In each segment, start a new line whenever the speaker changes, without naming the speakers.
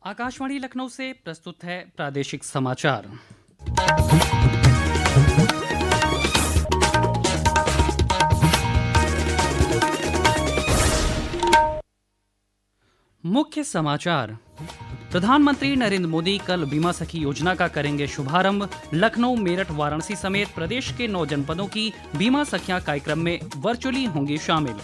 आकाशवाणी लखनऊ से प्रस्तुत है प्रादेशिक समाचार। मुख्य समाचार। प्रधानमंत्री नरेंद्र मोदी कल बीमा सखी योजना का करेंगे शुभारंभ। लखनऊ, मेरठ, वाराणसी समेत प्रदेश के 9 जनपदों की बीमा सखियां कार्यक्रम में वर्चुअली होंगी शामिल।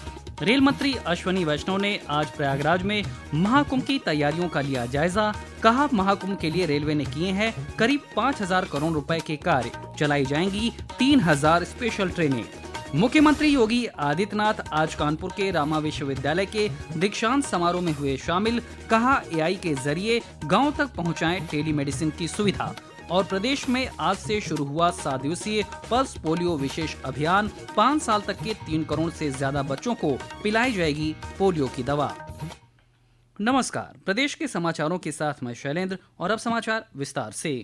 रेल मंत्री अश्विनी वैष्णव ने आज प्रयागराज में महाकुंभ की तैयारियों का लिया जायजा। कहा, महाकुंभ के लिए रेलवे ने किए हैं करीब 5,000 करोड़ रुपए के कार्य, चलाई जाएंगी 3,000 स्पेशल ट्रेनें। मुख्यमंत्री योगी आदित्यनाथ आज कानपुर के रामा विश्वविद्यालय के दीक्षांत समारोह में हुए शामिल। कहा, एआई के जरिए गांव तक पहुंचाएं टेलीमेडिसिन की सुविधा। और प्रदेश में आज से शुरू हुआ 7 दिवसीय पल्स पोलियो विशेष अभियान। 5 साल तक के 3 करोड़ से ज्यादा बच्चों को पिलाई जाएगी पोलियो की दवा। नमस्कार, प्रदेश के समाचारों के साथ मैं शैलेंद्र और अब समाचार विस्तार से।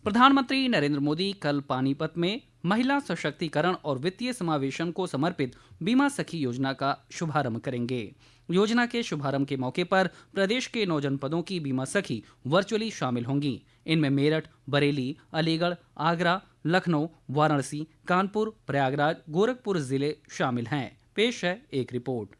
प्रधानमंत्री नरेंद्र मोदी कल पानीपत में महिला सशक्तिकरण और वित्तीय समावेशन को समर्पित बीमा सखी योजना का शुभारंभ करेंगे। योजना के शुभारंभ के मौके पर प्रदेश के 9 जनपदों की बीमा सखी वर्चुअली शामिल होंगी। इनमें मेरठ, बरेली, अलीगढ़, आगरा, लखनऊ, वाराणसी, कानपुर, प्रयागराज, गोरखपुर जिले शामिल हैं। पेश है एक रिपोर्ट।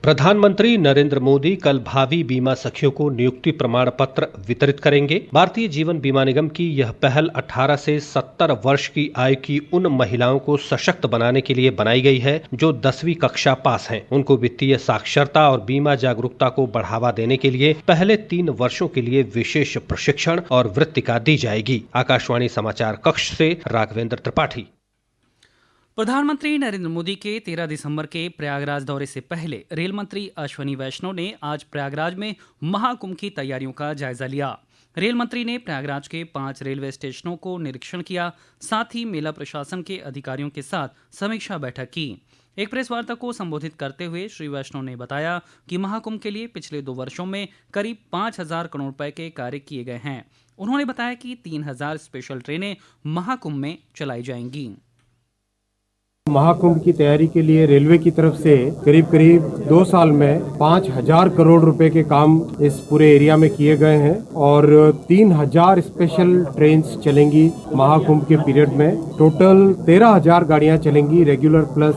प्रधानमंत्री नरेंद्र मोदी कल भावी बीमा सखियों को नियुक्ति प्रमाण पत्र वितरित करेंगे। भारतीय जीवन बीमा निगम की यह पहल 18 से 70 वर्ष की आयु की उन महिलाओं को सशक्त बनाने के लिए बनाई गई है जो 10वीं कक्षा पास हैं। उनको वित्तीय साक्षरता और बीमा जागरूकता को बढ़ावा देने के लिए पहले 3 वर्षों के लिए विशेष प्रशिक्षण और वृत्तिका दी जाएगी। आकाशवाणी समाचार कक्ष से राघवेंद्र त्रिपाठी।
प्रधानमंत्री नरेंद्र मोदी के 13 दिसंबर के प्रयागराज दौरे से पहले रेल मंत्री अश्विनी वैष्णव ने आज प्रयागराज में महाकुंभ की तैयारियों का जायजा लिया। रेल मंत्री ने प्रयागराज के 5 रेलवे स्टेशनों को निरीक्षण किया। साथ ही मेला प्रशासन के अधिकारियों के साथ समीक्षा बैठक की। एक प्रेस वार्ता को संबोधित करते हुए श्री वैष्णव ने बताया कि महाकुंभ के लिए पिछले 2 वर्षों में करीब 5,000 करोड़ रुपए के कार्य किए गए हैं। उन्होंने बताया कि 3,000 स्पेशल ट्रेनें महाकुंभ में चलाई जाएंगी।
महाकुंभ की तैयारी के लिए रेलवे की तरफ से करीब 2 साल में 5,000 करोड़ रुपए के काम इस पूरे एरिया में किए गए हैं और 3,000 स्पेशल ट्रेन्स चलेंगी महाकुंभ के पीरियड में। टोटल 13,000 गाड़ियां चलेंगी रेगुलर प्लस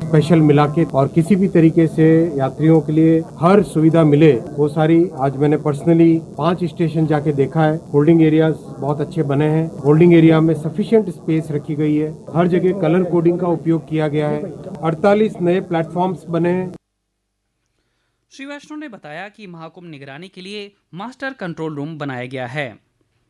स्पेशल मिला के, और किसी भी तरीके से यात्रियों के लिए हर सुविधा मिले वो सारी। आज मैंने पर्सनली 5 स्टेशन जाके देखा है। होल्डिंग एरियाज बहुत अच्छे बने हैं। होल्डिंग एरिया में सफिशिएंट स्पेस रखी गई है। हर जगह कलर कोडिंग का उपयोग किया गया है। 48 नए प्लेटफॉर्म्स बने हैं।
श्री वैष्णव ने बताया कि महाकुंभ निगरानी के लिए मास्टर कंट्रोल रूम बनाया गया है।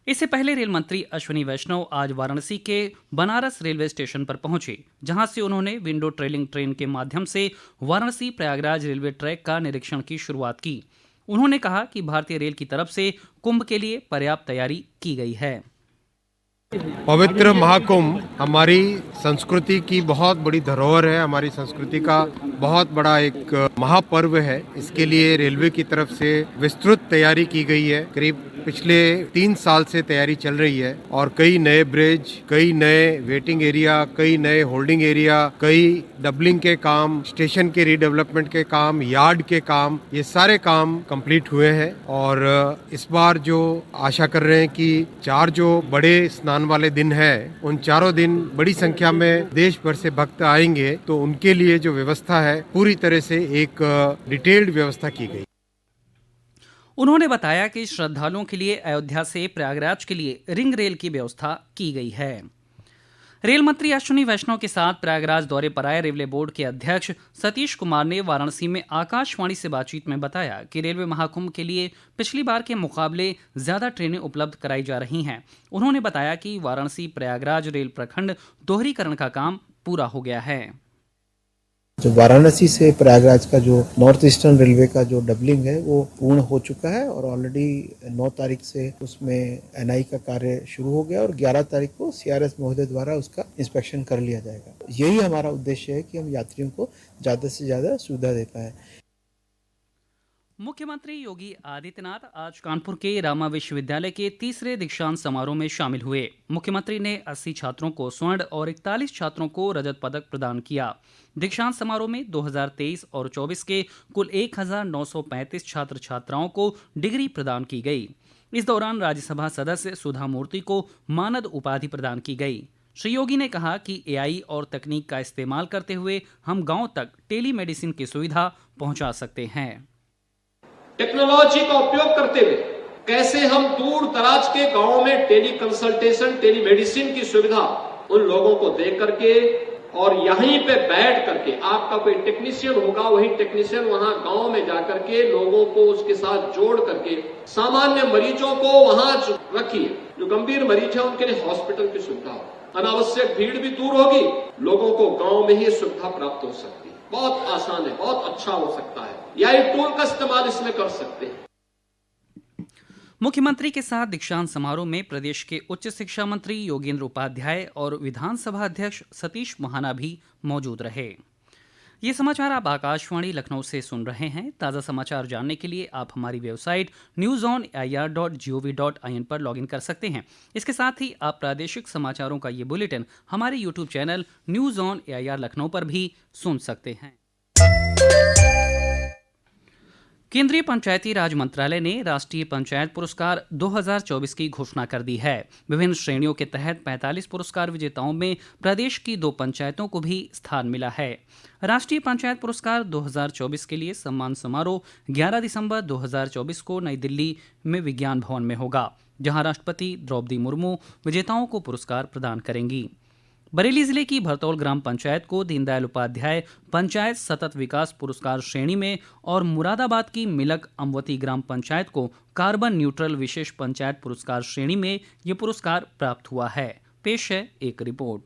इससे पहले रेल मंत्री अश्विनी वैष्णव आज वाराणसी के बनारस रेलवे स्टेशन पर पहुंचे, जहां से उन्होंने विंडो ट्रेलिंग ट्रेन के माध्यम से वाराणसी प्रयागराज रेलवे ट्रैक का निरीक्षण की शुरुआत की। उन्होंने कहा कि भारतीय रेल की तरफ से कुंभ के लिए पर्याप्त तैयारी की गई है।
पवित्र महाकुंभ हमारी संस्कृति की बहुत बड़ी धरोहर है। हमारी संस्कृति का बहुत बड़ा एक महापर्व है। इसके लिए रेलवे की तरफ से विस्तृत तैयारी की गई है। करीब पिछले 3 साल से तैयारी चल रही है और कई नए ब्रिज, कई नए वेटिंग एरिया, कई नए होल्डिंग एरिया, कई डबलिंग के काम, स्टेशन के रीडेवलपमेंट के काम, यार्ड के काम, ये सारे काम कंप्लीट हुए हैं। और इस बार जो आशा कर रहे हैं कि 4 जो बड़े स्नान वाले दिन है, उन 4 दिन बड़ी संख्या में देश भर से भक्त आएंगे, तो उनके लिए जो व्यवस्था है पूरी तरह से एक डिटेल्ड व्यवस्था की गई।
उन्होंने बताया कि श्रद्धालुओं के लिए अयोध्या से प्रयागराज के लिए रिंग रेल की व्यवस्था की गई है। रेल मंत्री अश्विनी वैष्णव के साथ प्रयागराज दौरे पर आए रेलवे बोर्ड के अध्यक्ष सतीश कुमार ने वाराणसी में आकाशवाणी से बातचीत में बताया कि रेलवे महाकुंभ के लिए पिछली बार के मुकाबले ज्यादा ट्रेनें उपलब्ध कराई जा रही हैं। उन्होंने बताया कि वाराणसी प्रयागराज रेल प्रखंड दोहरीकरण का काम पूरा हो गया है।
जो वाराणसी से प्रयागराज का जो नॉर्थ ईस्टर्न रेलवे का जो डबलिंग है वो पूर्ण हो चुका है और ऑलरेडी 9 तारीख से उसमें एनआई का कार्य शुरू हो गया और 11 तारीख को सीआरएस महोदय द्वारा उसका इंस्पेक्शन कर लिया जाएगा। यही हमारा उद्देश्य है कि हम यात्रियों को ज़्यादा से ज़्यादा सुविधा दे पाए।
मुख्यमंत्री योगी आदित्यनाथ आज कानपुर के रामा विश्वविद्यालय के तीसरे दीक्षांत समारोह में शामिल हुए। मुख्यमंत्री ने 80 छात्रों को स्वर्ण और 41 छात्रों को रजत पदक प्रदान किया। दीक्षांत समारोह में 2023 और 24 के कुल 1935 छात्र छात्राओं को डिग्री प्रदान की गई। इस दौरान राज्यसभा सदस्य सुधा मूर्ति को मानद उपाधि प्रदान की गई। श्री योगी ने कहा कि एआई और तकनीक का इस्तेमाल करते हुए हम गांव तक टेलीमेडिसिन की सुविधा पहुंचा सकते हैं।
टेक्नोलॉजी का उपयोग करते हुए कैसे हम दूर दराज के गांवों में टेली कंसल्टेशन, टेलीमेडिसिन की सुविधा उन लोगों को दे करके और यहीं पे बैठ करके आपका कोई टेक्नीशियन होगा, वही टेक्नीशियन वहां गांव में जाकर के लोगों को उसके साथ जोड़ करके सामान्य मरीजों को वहां रखिए। जो गंभीर मरीज है उनके लिए हॉस्पिटल की सुविधा हो, अनावश्यक भीड़ भी दूर होगी, लोगों को गांव में ही सुविधा प्राप्त हो सकती है। बहुत आसान है, बहुत अच्छा हो सकता है। या टूल का इस्तेमाल इसमें कर सकते हैं।
मुख्यमंत्री के साथ दीक्षांत समारोह में प्रदेश के उच्च शिक्षा मंत्री योगेंद्र उपाध्याय और विधानसभा अध्यक्ष सतीश महाना भी मौजूद रहे। ये समाचार आप आकाशवाणी लखनऊ से सुन रहे हैं। ताज़ा समाचार जानने के लिए आप हमारी वेबसाइट newsonair.gov.in पर लॉगिन कर सकते हैं। इसके साथ ही आप प्रादेशिक समाचारों का ये बुलेटिन हमारे YouTube channel news on AIR Lucknow पर भी सुन सकते हैं। केंद्रीय पंचायती राज मंत्रालय ने राष्ट्रीय पंचायत पुरस्कार 2024 की घोषणा कर दी है। विभिन्न श्रेणियों के तहत 45 पुरस्कार विजेताओं में प्रदेश की 2 पंचायतों को भी स्थान मिला है। राष्ट्रीय पंचायत पुरस्कार 2024 के लिए सम्मान समारोह 11 दिसंबर 2024 को नई दिल्ली में विज्ञान भवन में होगा, जहां राष्ट्रपति द्रौपदी मुर्मू विजेताओं को पुरस्कार प्रदान करेंगी। बरेली जिले की भरतौल ग्राम पंचायत को दीनदयाल उपाध्याय पंचायत सतत विकास पुरस्कार श्रेणी में और मुरादाबाद की मिलक अमवती ग्राम पंचायत को कार्बन न्यूट्रल विशेष पंचायत पुरस्कार श्रेणी में ये पुरस्कार प्राप्त हुआ है। पेश है एक रिपोर्ट।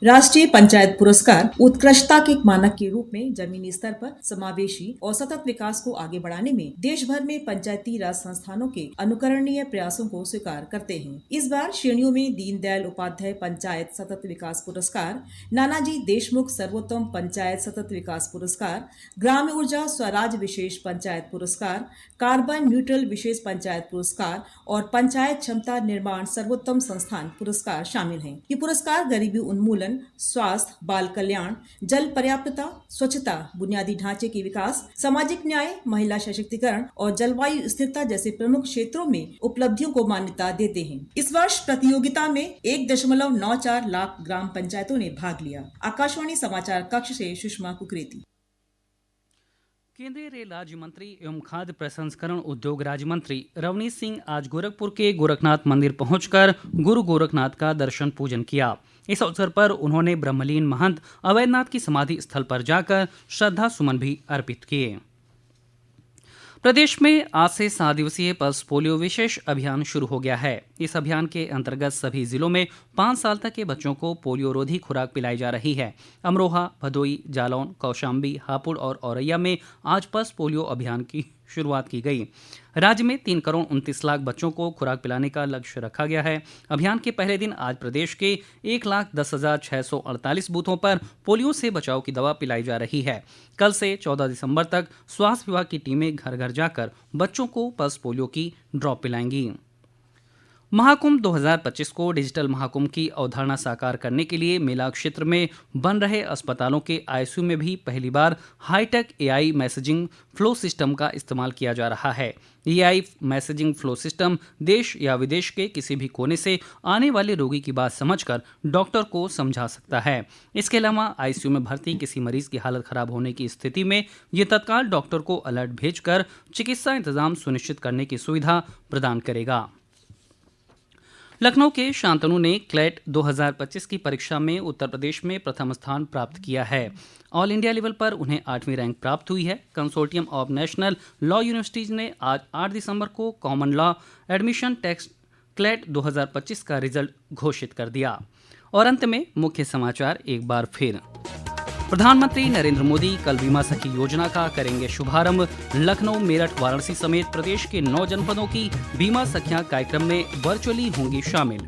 राष्ट्रीय पंचायत पुरस्कार उत्कृष्टता के मानक के रूप में जमीनी स्तर पर समावेशी और सतत विकास को आगे बढ़ाने में देश भर में पंचायती राज संस्थानों के अनुकरणीय प्रयासों को स्वीकार करते हैं। इस बार श्रेणियों में दीनदयाल उपाध्याय पंचायत सतत विकास पुरस्कार, नानाजी देशमुख सर्वोत्तम पंचायत सतत विकास पुरस्कार, ग्राम ऊर्जा स्वराज विशेष पंचायत पुरस्कार, कार्बन न्यूट्रल विशेष पंचायत पुरस्कार और पंचायत क्षमता निर्माण सर्वोत्तम संस्थान पुरस्कार शामिल हैं। ये पुरस्कार गरीबी उन्मूलन, स्वास्थ्य, बाल कल्याण, जल पर्याप्तता, स्वच्छता, बुनियादी ढांचे के विकास, सामाजिक न्याय, महिला सशक्तिकरण और जलवायु स्थिरता जैसे प्रमुख क्षेत्रों में उपलब्धियों को मान्यता देते हैं। इस वर्ष प्रतियोगिता में 1.94 लाख ग्राम पंचायतों ने भाग लिया। आकाशवाणी समाचार कक्ष से सुषमा कुकरेती।
केंद्रीय रेल राज्य मंत्री एवं खाद्य प्रसंस्करण उद्योग राज्य मंत्री रवनीत सिंह आज गोरखपुर के गोरखनाथ मंदिर पहुंचकर गुरु गोरखनाथ का दर्शन पूजन किया। इस अवसर पर उन्होंने ब्रह्मलीन महंत अवैधनाथ की समाधि स्थल पर जाकर श्रद्धा सुमन भी अर्पित किए। प्रदेश में आज से 7 दिवसीय पल्स पोलियो विशेष अभियान शुरू हो गया है। इस अभियान के अंतर्गत सभी जिलों में 5 साल तक के बच्चों को पोलियो रोधी खुराक पिलाई जा रही है। अमरोहा, भदोई, जालौन, कौशाम्बी, हापुड़ और औरैया में आज पल्स पोलियो अभियान की शुरुआत की गई। राज्य में 3 करोड़ 29 लाख बच्चों को खुराक पिलाने का लक्ष्य रखा गया है। अभियान के पहले दिन आज प्रदेश के 1,10,648 बूथों पर पोलियो से बचाव की दवा पिलाई जा रही है। कल से 14 दिसंबर तक स्वास्थ्य विभाग की टीमें घर घर जाकर बच्चों को पल्स पोलियो की ड्रॉप पिलाएंगी। महाकुंभ 2025 को डिजिटल महाकुंभ की अवधारणा साकार करने के लिए मेला क्षेत्र में बन रहे अस्पतालों के आईसीयू में भी पहली बार hi tech AI messaging flow system का इस्तेमाल किया जा रहा है। एआई मैसेजिंग फ्लो सिस्टम देश या विदेश के किसी भी कोने से आने वाले रोगी की बात समझकर डॉक्टर को समझा सकता है। इसके अलावा आईसीयू में भर्ती किसी मरीज की हालत खराब होने की स्थिति में ये तत्काल डॉक्टर को अलर्ट भेजकर चिकित्सा इंतजाम सुनिश्चित करने की सुविधा प्रदान करेगा। लखनऊ के शांतनु ने क्लेट 2025 की परीक्षा में उत्तर प्रदेश में प्रथम स्थान प्राप्त किया है। ऑल इंडिया लेवल पर उन्हें 8वीं रैंक प्राप्त हुई है। Consortium of national law universities ने आज 8 दिसंबर को common law admission test CLAT 2025 का रिजल्ट घोषित कर दिया। और अंत में मुख्य समाचार एक बार फिर। प्रधानमंत्री नरेंद्र मोदी कल बीमा सखी योजना का करेंगे शुभारंभ। लखनऊ, मेरठ, वाराणसी समेत प्रदेश के 9 जनपदों की बीमा सखियां कार्यक्रम में वर्चुअली होंगी शामिल।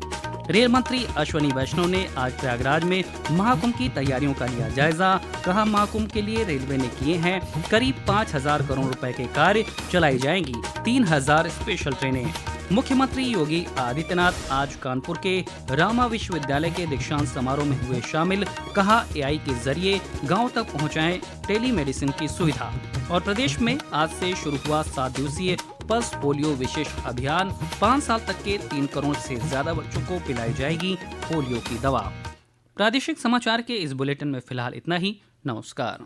रेल मंत्री अश्विनी वैष्णव ने आज प्रयागराज में महाकुंभ की तैयारियों का लिया जायजा। कहा, महाकुंभ के लिए रेलवे ने किए हैं करीब 5,000 करोड़ रुपए के कार्य, चलाई जाएंगी 3,000 स्पेशल ट्रेनें। मुख्यमंत्री योगी आदित्यनाथ आज कानपुर के रामा विश्वविद्यालय के दीक्षांत समारोह में हुए शामिल। कहा, एआई के जरिए गांव तक पहुंचाएं टेलीमेडिसिन की सुविधा। और प्रदेश में आज से शुरू हुआ 7 दिवसीय पल्स पोलियो विशेष अभियान। 5 साल तक के 3 करोड़ से ज्यादा बच्चों को पिलाई जाएगी पोलियो की दवा। प्रादेशिक समाचार के इस बुलेटिन में फिलहाल इतना ही। नमस्कार।